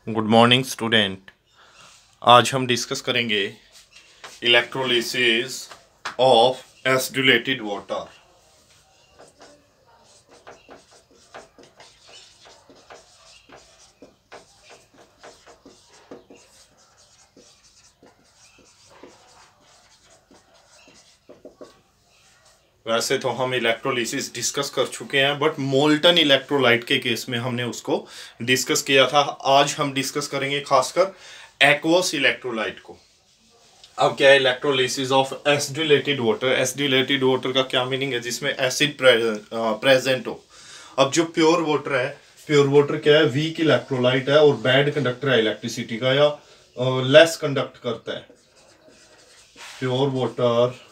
Good morning student. आज हम discuss करेंगे इलेक्ट्रोलिसिस ऑफ एसिडुलेटेड वाटर। वैसे तो हम इलेक्ट्रोलिसिस डिस्कस कर चुके हैं, बट मोल्टन इलेक्ट्रोलाइट के केस में हमने उसको डिस्कस किया था। आज हम डिस्कस करेंगे खासकर एक्वस इलेक्ट्रोलाइट को। अब क्या है इलेक्ट्रोलिसिस ऑफ एसिडुलेटेड वाटर? एसिडुलेटेड वाटर का क्या मीनिंग है? जिसमें एसिड प्रेजेंट हो। अब जो प्योर वाटर है, प्योर वाटर क्या है? वीक इलेक्ट्रोलाइट है और बैड कंडक्टर है इलेक्ट्रिसिटी का, या लेस कंडक्ट करता है। Pure water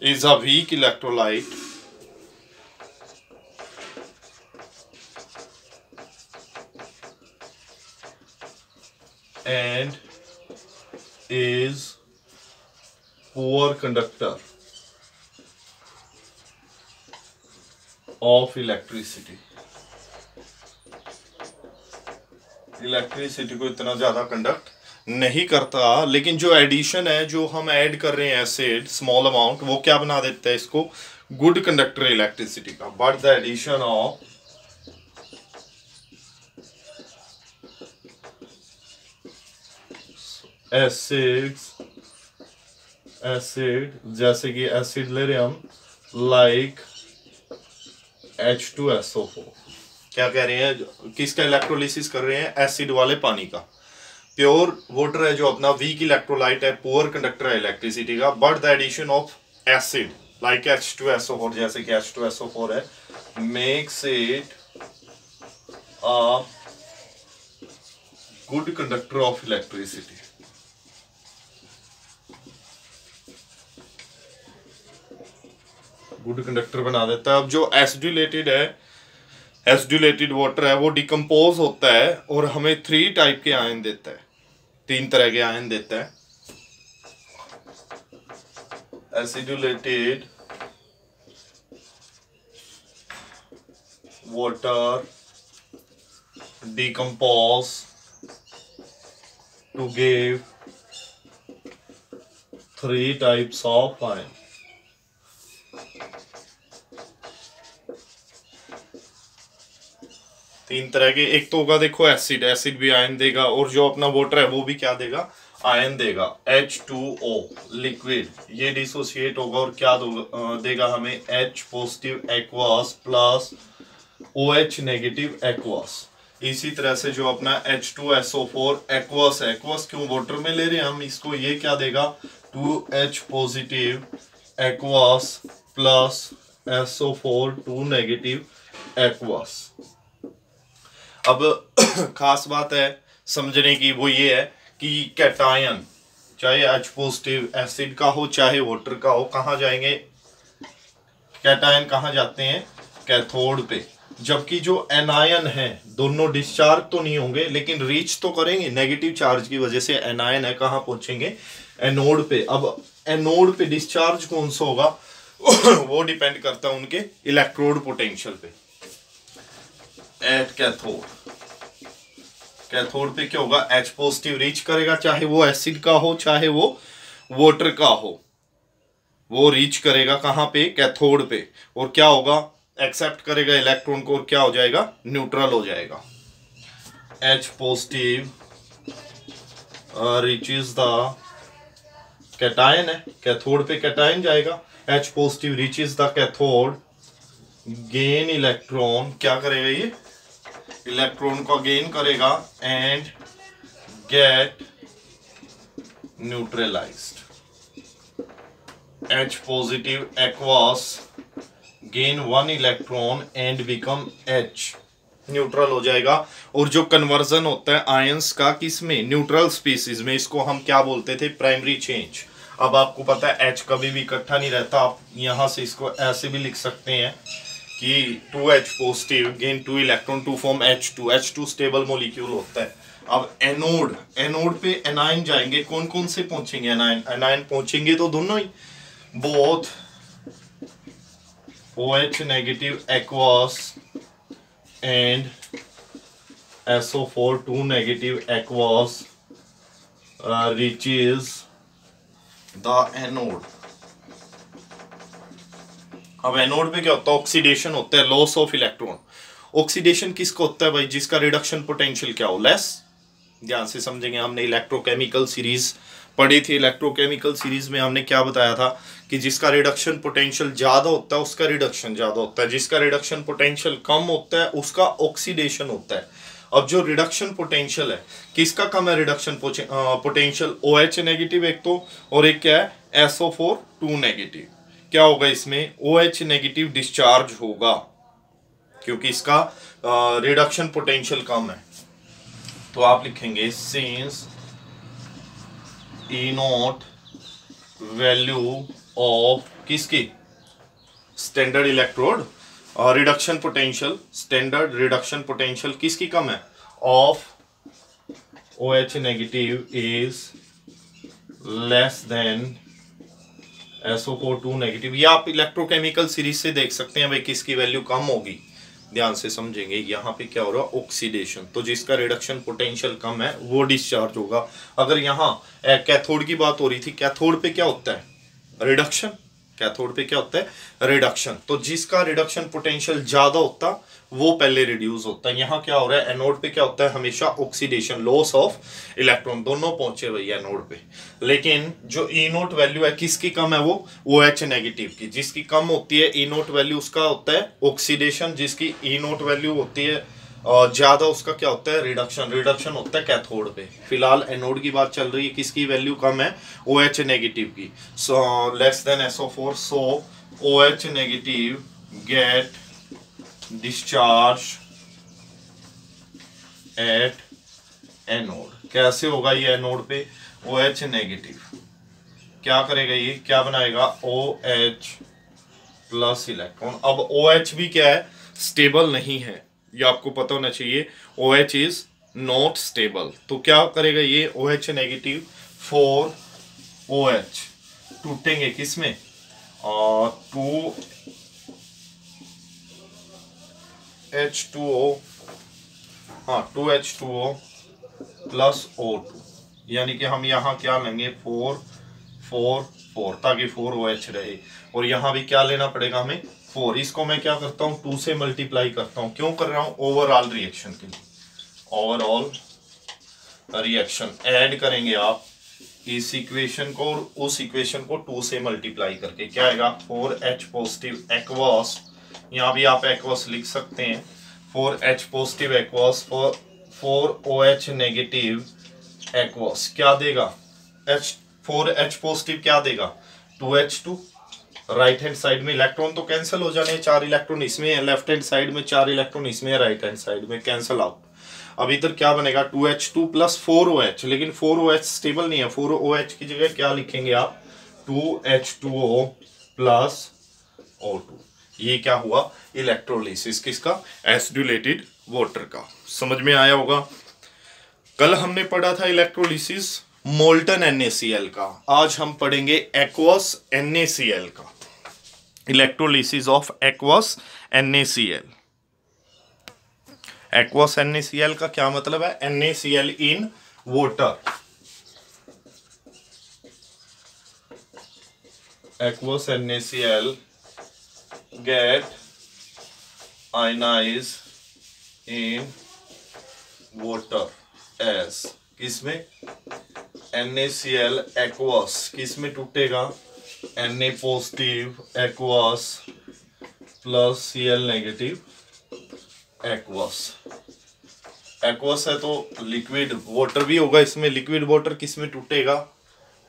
is a weak electrolyte and is poor conductor of electricity। Electricity को इतना ज्यादा कंडक्ट नहीं करता, लेकिन जो एडिशन है, जो हम ऐड कर रहे हैं एसिड स्मॉल अमाउंट, वो क्या बना देता है इसको? गुड कंडक्टर इलेक्ट्रिसिटी का। But the addition of acid, जैसे कि एसिड ले रहे हम, लाइक H2SO4। क्या कह रहे हैं? किसका इलेक्ट्रोलिसिस कर रहे हैं? एसिड वाले पानी का। प्योर वाटर है जो अपना वीक इलेक्ट्रोलाइट है, पुअर कंडक्टर है इलेक्ट्रिसिटी का, but the addition of acid like H2SO4, जैसे कि H2SO4 है, makes it a good conductor of electricity. Good conductor बना देता है। अब जो एसिडुलेटेड है, एसिडुलेटेड वाटर है, वो डिकम्पोज होता है और हमें 3 टाइप के आयन देता है, 3 तरह के आयन देता है। एसिडुलेटेड water decompose to give 3 types of ion। तीन तरह के, एक तो होगा देखो एसिड, एसिड भी आयन देगा, और जो अपना वाटर है वो भी क्या देगा? आयन देगा। H2O लिक्विड, ये डिसोसिएट होगा और क्या देगा हमें? H positive aqueous plus OH negative aqueous. इसी तरह से जो अपना H2SO4 एक्वास है, एक्वास क्यों वाटर में ले रहे हैं हम इसको, ये क्या देगा? 2H positive aqueous plus SO4 2 negative aqueous. अब खास बात है समझने की, वो ये है कि कैटायन, चाहे H पॉजिटिव एसिड का हो चाहे वाटर का हो, कहाँ जाएंगे? कैटायन कहाँ जाते हैं? कैथोड पे। जबकि जो एनायन है, दोनों डिस्चार्ज तो नहीं होंगे लेकिन रीच तो करेंगे। नेगेटिव चार्ज की वजह से एनायन है, कहाँ पहुंचेंगे? एनोड पे। अब एनोड पे डिस्चार्ज कौन सा होगा? वो डिपेंड करता है उनके इलेक्ट्रोड पोटेंशियल पे। एट कैथोड, कैथोड पे क्या होगा? H पॉजिटिव रीच करेगा, चाहे वो एसिड का हो चाहे वो वाटर का हो, वो रीच करेगा कहाँ पे? कैथोड पे। और क्या होगा? एक्सेप्ट करेगा इलेक्ट्रॉन को और क्या हो जाएगा? न्यूट्रल हो जाएगा। H positive reaches the cation है, कैथोड पे कैटायन जाएगा। H positive reaches the cathode, gain electron, क्या करेगा ये? इलेक्ट्रॉन को गेन करेगा and get neutralised. H positive aqueous gain 1 electron and become H, neutral हो जाएगा। और जो कन्वर्जन होता है आयंस का, किस में? न्यूट्रल स्पीसीज में, इसको हम क्या बोलते थे? Primary change. अब आपको पता है H कभी भी इकट्ठा नहीं रहता। आप यहां से इसको ऐसे भी लिख सकते हैं कि 2H positive gain 2 electron to form H2। H2 stable molecule होता है। अब एनोड, एनोड पे एनायन जाएंगे। कौन कौन से पहुंचेंगे एनायन? एनायन पहुंचेंगे तो दोनों ही, both OH negative aqueous and SO4 2 negative aqueous reaches the anode। अब एनोड पे क्या होता है, ऑक्सीडेशन होता है, लॉस ऑफ इलेक्ट्रॉन। ऑक्सीडेशन किसको होता है भाई, जिसका रिडक्शन पोटेंशियल क्या हो, लेस। ध्यान से समझेंगे, हमने इलेक्ट्रोकेमिकल सीरीज पढ़ी थी। इलेक्ट्रोकेमिकल सीरीज में हमने क्या बताया था कि जिसका रिडक्शन पोटेंशियल ज्यादा होता है उसका रिडक्शन ज्यादा होता है, जिसका रिडक्शन पोटेंशियल कम होता है उसका ऑक्सीडेशन होता है। अब जो रिडक्शन पोटेंशियल है, किसका कम है रिडक्शन पोटेंशियल, OH नेगेटिव एक तो, और एक क्या है SO4 2 नेगेटिव। क्या होगा इसमें, OH नेगेटिव डिस्चार्ज होगा क्योंकि इसका रिडक्शन पोटेंशियल कम है। तो आप लिखेंगे सिंस E0 वैल्यू ऑफ किसकी, standard electrode reduction potential, standard reduction potential किसकी कम है, of OH negative is less than SO4 2 negative. या आप इलेक्ट्रोकेमिकल सीरीज से देख सकते हैं भाई किसकी वैल्यू कम होगी। ध्यान से समझेंगे, यहाँ पे क्या हो रहा है, ऑक्सीडेशन। तो जिसका रिडक्शन पोटेंशियल कम है वो डिस्चार्ज होगा। अगर यहाँ कैथोड की बात हो रही थी, कैथोड पे क्या होता है, रिडक्शन। कैथोड पे क्या होता है, रिडक्शन। तो जिसका रिडक्शन पोटेंशियल ज्यादा होता वो पहले रिड्यूस होता है। यहाँ क्या हो रहा है, एनोड पे क्या होता है, हमेशा ऑक्सीडेशन, लॉस ऑफ इलेक्ट्रॉन, दोनों पहुंचे भैया एनोड पे। लेकिन जो E0 वैल्यू है किसकी कम है, वो OH नेगेटिव की। जिसकी कम होती है E0 वैल्यू उसका होता है ऑक्सीडेशन, जिसकी E0 वैल्यू होती है ज्यादा उसका क्या होता है, रिडक्शन। रिडक्शन होता है कैथोड पे। फिलहाल एनोड की बात चल रही है, किसकी वैल्यू कम है, OH नेगेटिव की, so less than SO4। So OH negative get discharge at anode. कैसे होगा ये, एनोड पे OH नेगेटिव क्या करेगा, ये क्या बनाएगा, OH प्लस इलेक्ट्रॉन। अब OH भी क्या है, स्टेबल नहीं है, ये आपको पता होना चाहिए। OH is not stable. तो क्या करेगा ये OH नेगेटिव 4 OH टूटेंगे किसमें, 2H2O, हाँ 2H2O प्लस O2। यानी कि हम यहाँ क्या लेंगे, 4 4 4, ताकि 4 OH रहे। और यहाँ भी क्या लेना पड़ेगा हमें, 4। इसको मैं क्या करता हूँ, 2 से मल्टीप्लाई करता हूँ। क्यों कर रहा हूँ, ओवरऑल रिएक्शन के लिए। ओवरऑल रिएक्शन ऐड करेंगे आप इस इक्वेशन को और उस इक्वेशन को 2 से मल्टीप्लाई करके, क्या आएगा, 4H पॉजिटिव एक्वस। यहाँ भी आप एक्वस लिख सकते हैं, 4H positive aqueous, 4OH negative aqueous क्या देगा, 4H पॉजिटिव क्या देगा, 2H2। राइट हैंड साइड में इलेक्ट्रॉन तो कैंसिल हो जाने, 4 इलेक्ट्रॉन इसमें है, लेफ्ट हैंड साइड में 4 इलेक्ट्रॉन इसमें है, राइट हैंड साइड में कैंसिल आउट। अब इधर क्या बनेगा, 2H2 प्लस 4OH। लेकिन 4OH स्टेबल नहीं है, 4OH की जगह क्या लिखेंगे आप, 2H2O प्लस O2। ये क्या हुआ, इलेक्ट्रोलिसिस किसका, एसिडुलेटेड वाटर का। समझ में आया होगा। कल हमने पढ़ा था इलेक्ट्रोलिसिस मोल्टन NaCl का, आज हम पढ़ेंगे एक्वस NaCl का, electrolysis of aqueous NaCl। Aqueous NaCl का क्या मतलब है, NaCl in water. Aqueous NaCl get ionise in water as, किसमें, NaCl एक्वस किसमें टूटेगा, Na positive aqueous plus Cl negative aqueous. Aqueous है तो लिक्विड वाटर भी होगा इसमें, लिक्विड वाटर किसमें टूटेगा,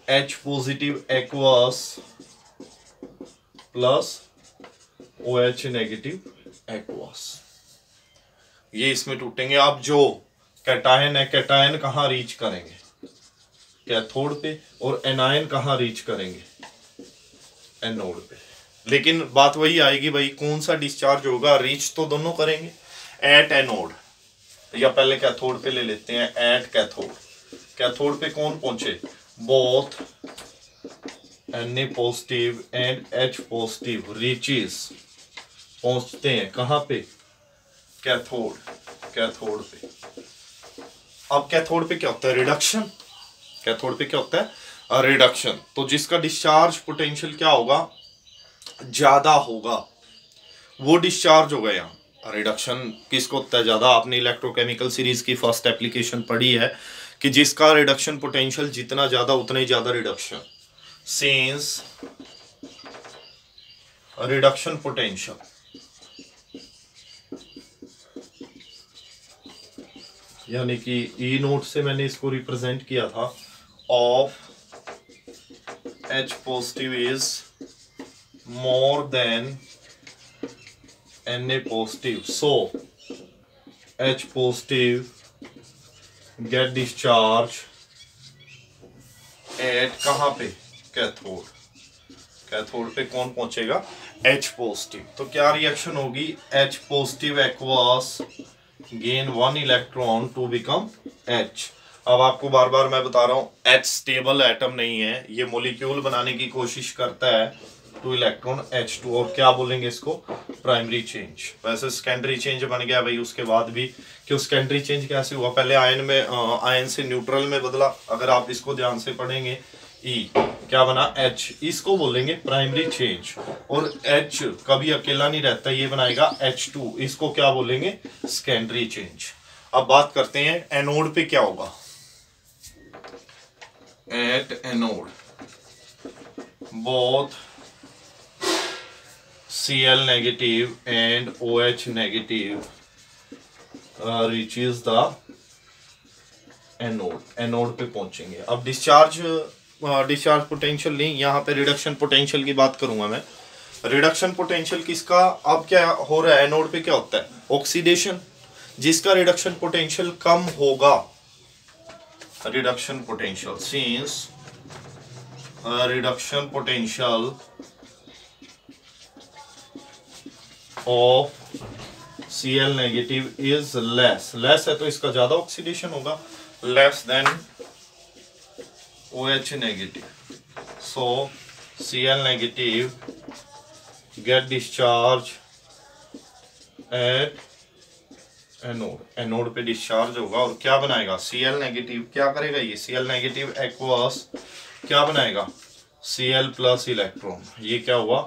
H positive aqueous plus OH negative aqueous, ये इसमें टूटेंगे। आप जो कैटायन है, कैटायन कहाँ रीच करेंगे, कैथोड पे, और एनायन कहाँ रीच करेंगे, एनोड पे। लेकिन बात वही आएगी भाई, कौन सा डिस्चार्ज होगा, रीच तो दोनों करेंगे एट एनोड, या पहले कैथोड पे ले लेते हैं, एट कैथोड। कैथोड पे कौन पहुंचे, both Na positive and H positive reaches, पहुंचते हैं कहां पे, कैथोड, कैथोड पे। अब कैथोड पे क्या होता है? रिडक्शन। कैथोड पे क्या होता है? रिडक्शन। तो जिसका डिस्चार्ज पोटेंशियल क्या होगा? ज्यादा होगा, वो डिस्चार्ज होगा। यहाँ रिडक्शन किसको होता है? ज्यादा। आपने इलेक्ट्रोकेमिकल सीरीज की फर्स्ट एप्लीकेशन पढ़ी है कि जिसका रिडक्शन पोटेंशियल जितना ज्यादा उतना ही ज्यादा रिडक्शन। सिंस रिडक्शन पोटेंशियल यानी कि ई नोट से मैंने इसको रिप्रेजेंट किया था, of H positive is more than Na positive, so H positive get discharge at कहाँ पे? कैथोड। कैथोड पे कौन पहुंचेगा? H positive. तो क्या रिएक्शन होगी? H positive aqueous gain 1 electron to become H। अब आपको बार बार मैं बता रहा हूं, H स्टेबल एटम नहीं है, ये मॉलिक्यूल बनाने की कोशिश करता है, 2 इलेक्ट्रॉन H2। और क्या बोलेंगे इसको? Primary change. वैसे सेकेंडरी चेंज बन गया भाई उसके बाद भी। क्यों सेकेंडरी चेंज कैसे हुआ? पहले आयन में आयन से न्यूट्रल में बदला। अगर आप इसको ध्यान से पढ़ेंगे, E क्या बना? H। इसको बोलेंगे प्राइमरी चेंज। और H कभी अकेला नहीं रहता, ये बनाएगा H2, इसको क्या बोलेंगे? Secondary change. अब बात करते हैं एनोड पे क्या होगा। At anode both Cl negative and OH negative reaches the anode. Anode पे पहुंचेंगे। अब डिस्चार्ज पोटेंशियल नहीं, यहाँ पे रिडक्शन पोटेंशियल की बात करूंगा मैं। रिडक्शन पोटेंशियल किसका? अब क्या हो रहा है? एनोड पे क्या होता है? ऑक्सीडेशन। जिसका रिडक्शन पोटेंशियल कम होगा, reduction potential, since reduction potential of Cl negative is less. Less है तो इसका ज्यादा ऑक्सीडेशन होगा, less than OH negative. So Cl negative get discharge at anode. Anode पे डिस्चार्ज होगा और क्या बनाएगा? Cl negative. क्या करेगा ये? Cl नेगेटिव एक्वस क्या बनाएगा? Cl plus electron. ये क्या हुआ?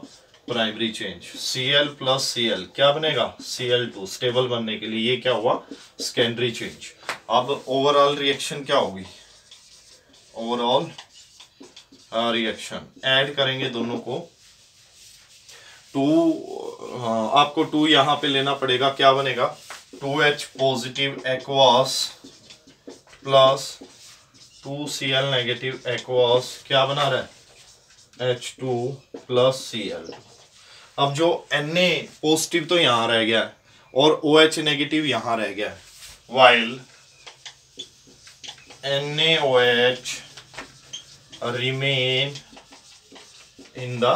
Primary change. Cl plus Cl क्या बनेगा? Cl2। स्टेबल बनने के लिए ये क्या हुआ? Secondary change. अब ओवरऑल रिएक्शन क्या होगी? ओवरऑल रिएक्शन ऐड करेंगे दोनों को। 2 आपको 2 यहां पे लेना पड़ेगा। क्या बनेगा? 2H positive aqueous plus 2Cl negative aqueous क्या बना रहा है? H2 plus Cl। अब जो Na पॉजिटिव तो यहां रह गया है और OH नेगेटिव यहां रह गया है, while NaOH remain in the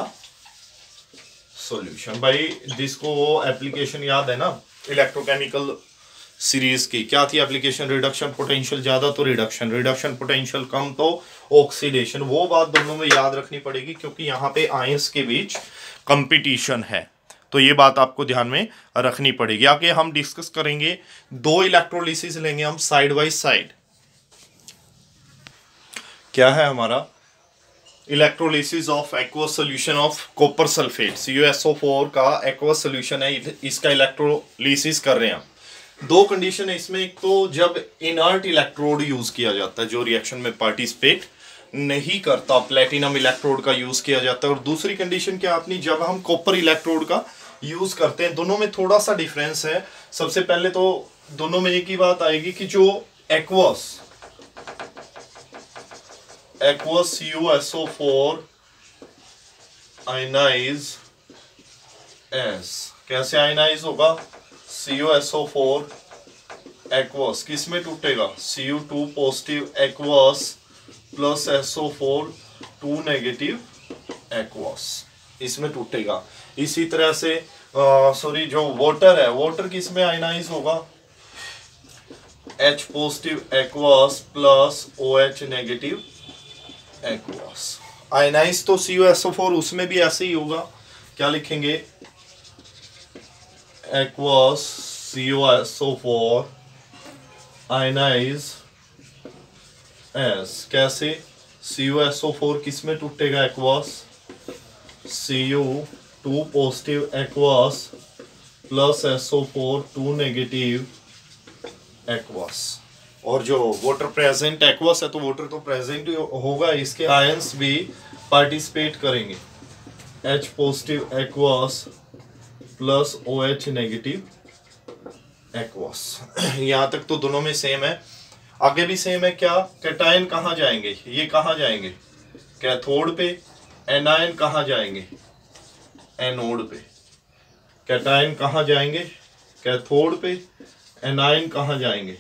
solution। भाई जिसको वो एप्लीकेशन याद है ना इलेक्ट्रोकेमिकल सीरीज की, क्या थी एप्लीकेशन? रिडक्शन पोटेंशियल ज्यादा तो रिडक्शन, रिडक्शन पोटेंशियल कम तो ऑक्सीडेशन। वो बात दोनों में याद रखनी पड़ेगी क्योंकि यहाँ पे आयंस के बीच कंपटीशन है, तो ये बात आपको ध्यान में रखनी पड़ेगी। आगे हम डिस्कस करेंगे 2 इलेक्ट्रोलिसिस लेंगे हम साइड बाय साइड। क्या है हमारा? Electrolysis of aqueous solution of copper sulphate, CuSO4 का एक्वस सोल्यूशन है, इसका इलेक्ट्रोलिसिस कर रहे हैं हम। 2 कंडीशन है इसमें। एक तो जब इनर्ट इलेक्ट्रोड यूज किया जाता है जो रिएक्शन में पार्टिसिपेट नहीं करता, प्लेटिनम इलेक्ट्रोड का यूज किया जाता है। और दूसरी कंडीशन क्या अपनी, जब हम कॉपर इलेक्ट्रोड का यूज करते हैं। दोनों में थोड़ा सा डिफरेंस है। सबसे पहले तो दोनों में एक ही बात आएगी कि जो एक्वस CuSO4 आयनाइज एस, कैसे आयनाइज होगा? CuSO4 एक्वस किस में टूटेगा? Cu2 positive aqueous plus SO4 2 negative aqueous, इसमें टूटेगा। इसी तरह से सॉरी जो वाटर है, वाटर किस में आयनाइज होगा? H positive aqueous plus OH negative aqueous. Ionise तो CuSO4 उसमें भी ऐसे ही होगा। क्या लिखेंगे? एक्वस CuSO4 आयनाइज एस कैसे CuSO4 किस में टूटेगा aqueous Cu2 positive aqueous plus SO4 2 negative aqueous. और जो वाटर प्रेजेंट एक्वास है तो वाटर तो प्रेजेंट ही होगा, इसके आयंस भी पार्टिसिपेट करेंगे। H positive aqueous plus OH negative aqueous. यहाँ तक तो दोनों में सेम है, आगे भी सेम है। क्या कैटायन कहाँ जाएंगे, ये कहाँ जाएंगे कैथोड पे, एनायन कहाँ जाएंगे एनोड पे। कैटायन कहाँ जाएंगे कैथोड पे, एनायन कहाँ जाएंगे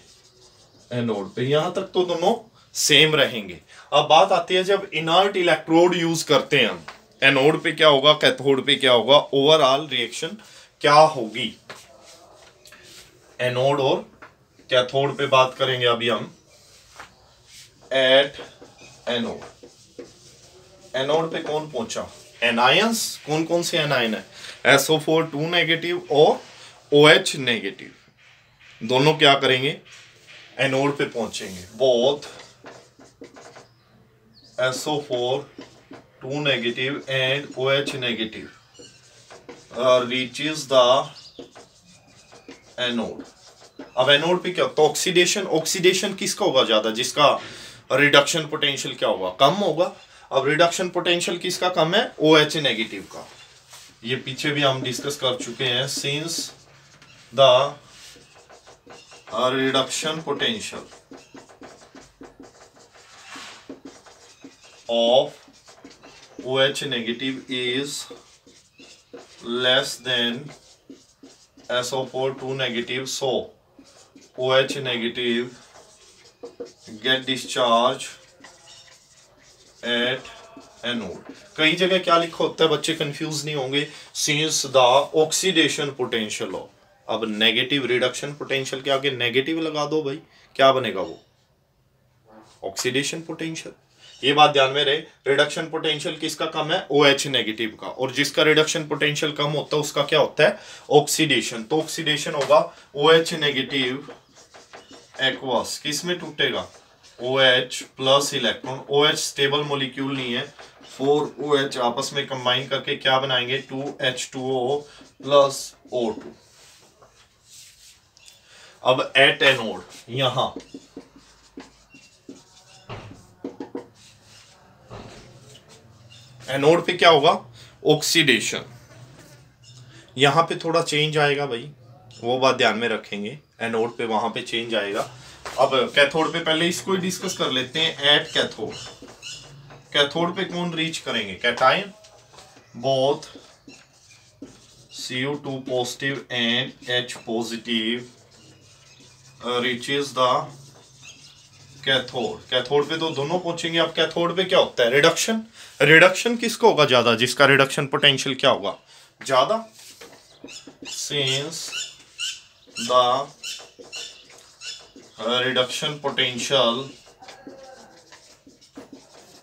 एनोड पे। यहां तक तो दोनों सेम रहेंगे। अब बात आती है जब इनर्ट इलेक्ट्रोड यूज करते हैं हम, एनोड पे क्या होगा कैथोड पे क्या होगा, ओवरऑल रिएक्शन क्या होगी। एनोड और कैथोड पे बात करेंगे अभी हम। एट एनोड, एनोड पे कौन पहुंचा एनायंस, कौन कौन से एनायन है SO4 2 नेगेटिव और OH नेगेटिव। दोनों क्या करेंगे एनोड पे पहुंचेंगे। Both SO4 2 negative and OH negative reaches the anode. अब एनोड पे क्या तो ऑक्सीडेशन, ऑक्सीडेशन किसका होगा ज्यादा, जिसका रिडक्शन पोटेंशियल क्या होगा कम होगा। अब रिडक्शन पोटेंशियल किसका कम है OH नेगेटिव का। ये पीछे भी हम डिस्कस कर चुके हैं। Since the reduction potential of OH negative is less than SO4 2 negative, so OH negative get discharge at anode. कई जगह क्या लिखा होता है बच्चे कंफ्यूज नहीं होंगे, since the oxidation potential of. अब नेगेटिव रिडक्शन पोटेंशियल के आगे नेगेटिव लगा दो भाई, क्या बनेगा वो ऑक्सीडेशन पोटेंशियल। ये बात ध्यान में रहे, रिडक्शन पोटेंशियल किसका कम है OH नेगेटिव का, और जिसका रिडक्शन पोटेंशियल कम होता है उसका क्या होता है ऑक्सीडेशन। तो ऑक्सीडेशन होगा OH नेगेटिव एक्वास किस में टूटेगा OH plus electron. OH stable molecule नहीं है, 4 OH आपस में कंबाइन करके क्या बनाएंगे 2H2O प्लस O2। अब एट एनोड, यहां एनोड पे क्या होगा ऑक्सीडेशन। यहां पे थोड़ा चेंज आएगा भाई, वो बात ध्यान में रखेंगे। एनोड पे वहां पे चेंज आएगा। अब कैथोड पे पहले इसको ही डिस्कस कर लेते हैं। एट कैथोड, कैथोड पे कौन रीच करेंगे cation, both Cu2 positive and H positive reaches the cathode. Cathode पे तो दोनों पहुंचेंगे। अब कैथोड पे क्या होता है रिडक्शन, रिडक्शन किसको होगा ज्यादा, जिसका रिडक्शन पोटेंशियल क्या होगा ज्यादा। Since the reduction potential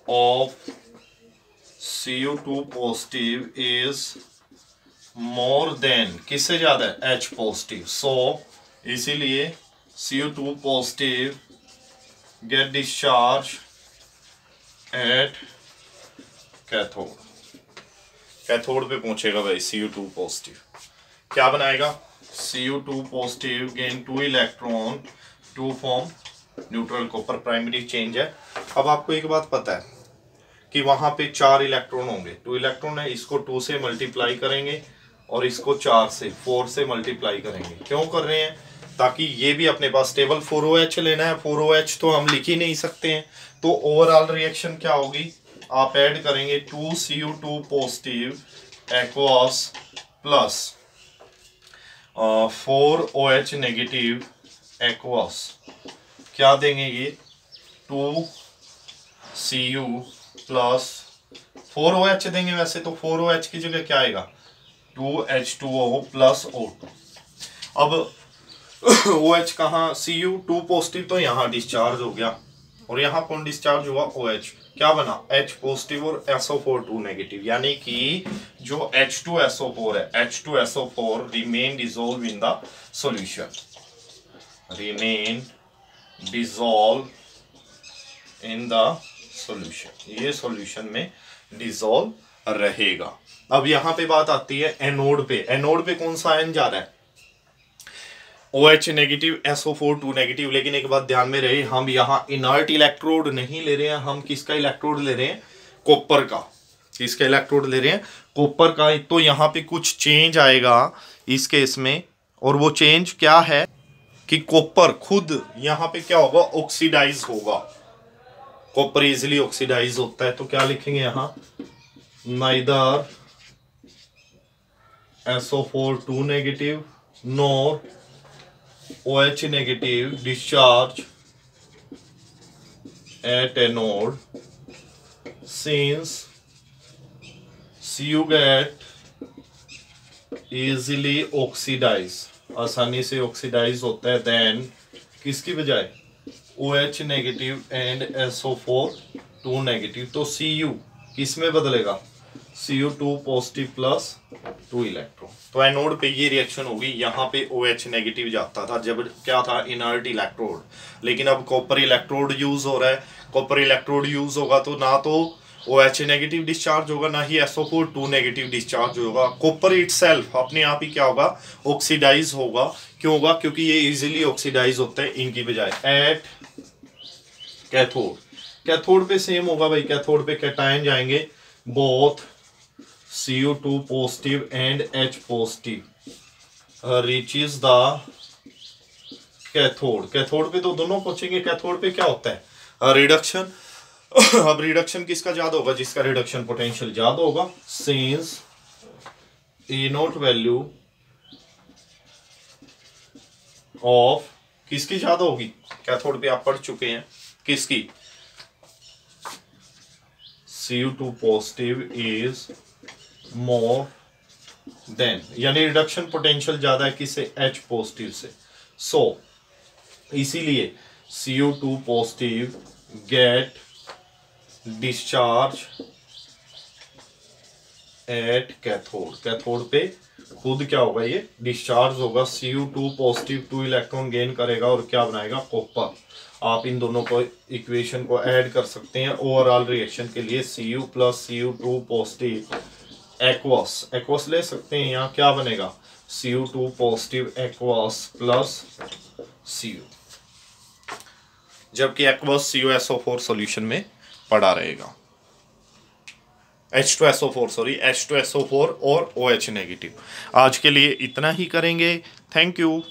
of Cu2 positive is more than किससे ज्यादा है H positive, so इसीलिए Cu2 positive get discharge at cathode। Cathode पे पहुंचेगा भाई Cu2 positive, क्या बनाएगा Cu2 positive gain 2 electron to form neutral copper, primary change है। अब आपको एक बात पता है कि वहां पे 4 इलेक्ट्रॉन होंगे, 2 इलेक्ट्रॉन है, इसको 2 से मल्टीप्लाई करेंगे और इसको 4 से मल्टीप्लाई करेंगे। क्यों कर रहे हैं, ताकि ये भी अपने पास टेबल 4OH लेना है। 4OH तो हम लिख ही नहीं सकते हैं, तो ओवरऑल रिएक्शन क्या होगी आप ऐड करेंगे 2Cu2 positive aqueous plus 4OH negative aqueous, क्या देंगे ये 2Cu प्लस 4OH देंगे। वैसे तो 4OH की जगह क्या आएगा 2H2O प्लस O2। अब OH कहाँ Cu2 पॉजिटिव तो यहाँ डिस्चार्ज हो गया, और यहाँ कौन डिस्चार्ज हुआ OH, क्या बना H पॉजिटिव और SO4 2 नेगेटिव। यानी कि जो H2SO4 है H2SO4 remain dissolve in the solution, remain dissolve in the solution, ये सॉल्यूशन में डिसॉल्व रहेगा। अब यहाँ पे बात आती है एनोड पे। एनोड पे कौन सा आयन जा रहा है? OH negative, SO4 2 negative. लेकिन एक बात ध्यान में रहे, हम यहाँ इनर्ट इलेक्ट्रोड नहीं ले रहे हैं, हम किसका इलेक्ट्रोड ले रहे हैं? कॉपर का। किसका इलेक्ट्रोड ले रहे हैं? कॉपर का। तो यहाँ पे कुछ चेंज आएगा इस केस में, और वो चेंज क्या है कि कॉपर खुद यहाँ पे क्या होगा? ऑक्सीडाइज होगा। कॉपर इजिली ऑक्सीडाइज होता है, तो क्या लिखेंगे यहाँ? Neither SO4 2 negative nor OH negative discharge at anode, since Cu get easily oxidize, आसानी से ऑक्सीडाइज होता है, देन किसकी बजाय? OH negative and SO4 2 negative. तो Cu किस में बदलेगा? Cu2 positive plus 2 electron. तो एनोड पे ये रिएक्शन होगी। यहाँ पे OH नेगेटिव जाता था जब क्या था? Inert electrode. लेकिन अब कॉपर इलेक्ट्रोड यूज हो रहा है। कॉपर इलेक्ट्रोड यूज होगा तो ना तो OH नेगेटिव डिस्चार्ज होगा, ना ही SO4 2 नेगेटिव डिस्चार्ज होगा। कॉपर इटसेल्फ अपने आप ही क्या होगा? ऑक्सीडाइज होगा। क्यों होगा? क्योंकि ये इजीली ऑक्सीडाइज होता है इनकी बजाय। एट कैथोड, कैथोड पे सेम होगा भाई। कैथोड पे कैटायन जाएंगे, both Cu2 positive and H positive reaches the cathode. Cathode पे तो दोनों पहुंचेंगे। कैथोड पे क्या होता है? रिडक्शन। अब रिडक्शन किसका ज्यादा होगा? जिसका रिडक्शन पोटेंशियल ज्यादा होगा। सिंस E0 वैल्यू ऑफ किसकी ज्यादा होगी? कैथोड पे आप पढ़ चुके हैं किसकी? Cu2 positive is more than, यानी रिडक्शन पोटेंशियल ज्यादा है किससे? H पॉजिटिव से। सो इसीलिए Cu2 positive get discharge at cathode. Cathode पे खुद क्या होगा? ये डिस्चार्ज होगा। Cu2 पॉजिटिव 2 इलेक्ट्रॉन गेन करेगा और क्या बनाएगा? कॉपर। आप इन दोनों को इक्वेशन को ऐड कर सकते हैं ओवरऑल रिएक्शन के लिए। Cu plus Cu2 positive aqueous, aqueous ले सकते हैं। यहाँ क्या बनेगा? Cu2 positive aqueous plus Cu, जबकि एक्वस CuSO4 सॉल्यूशन में पड़ा रहेगा। H2SO4 सॉरी, H2SO4 और OH नेगेटिव। आज के लिए इतना ही करेंगे। Thank you.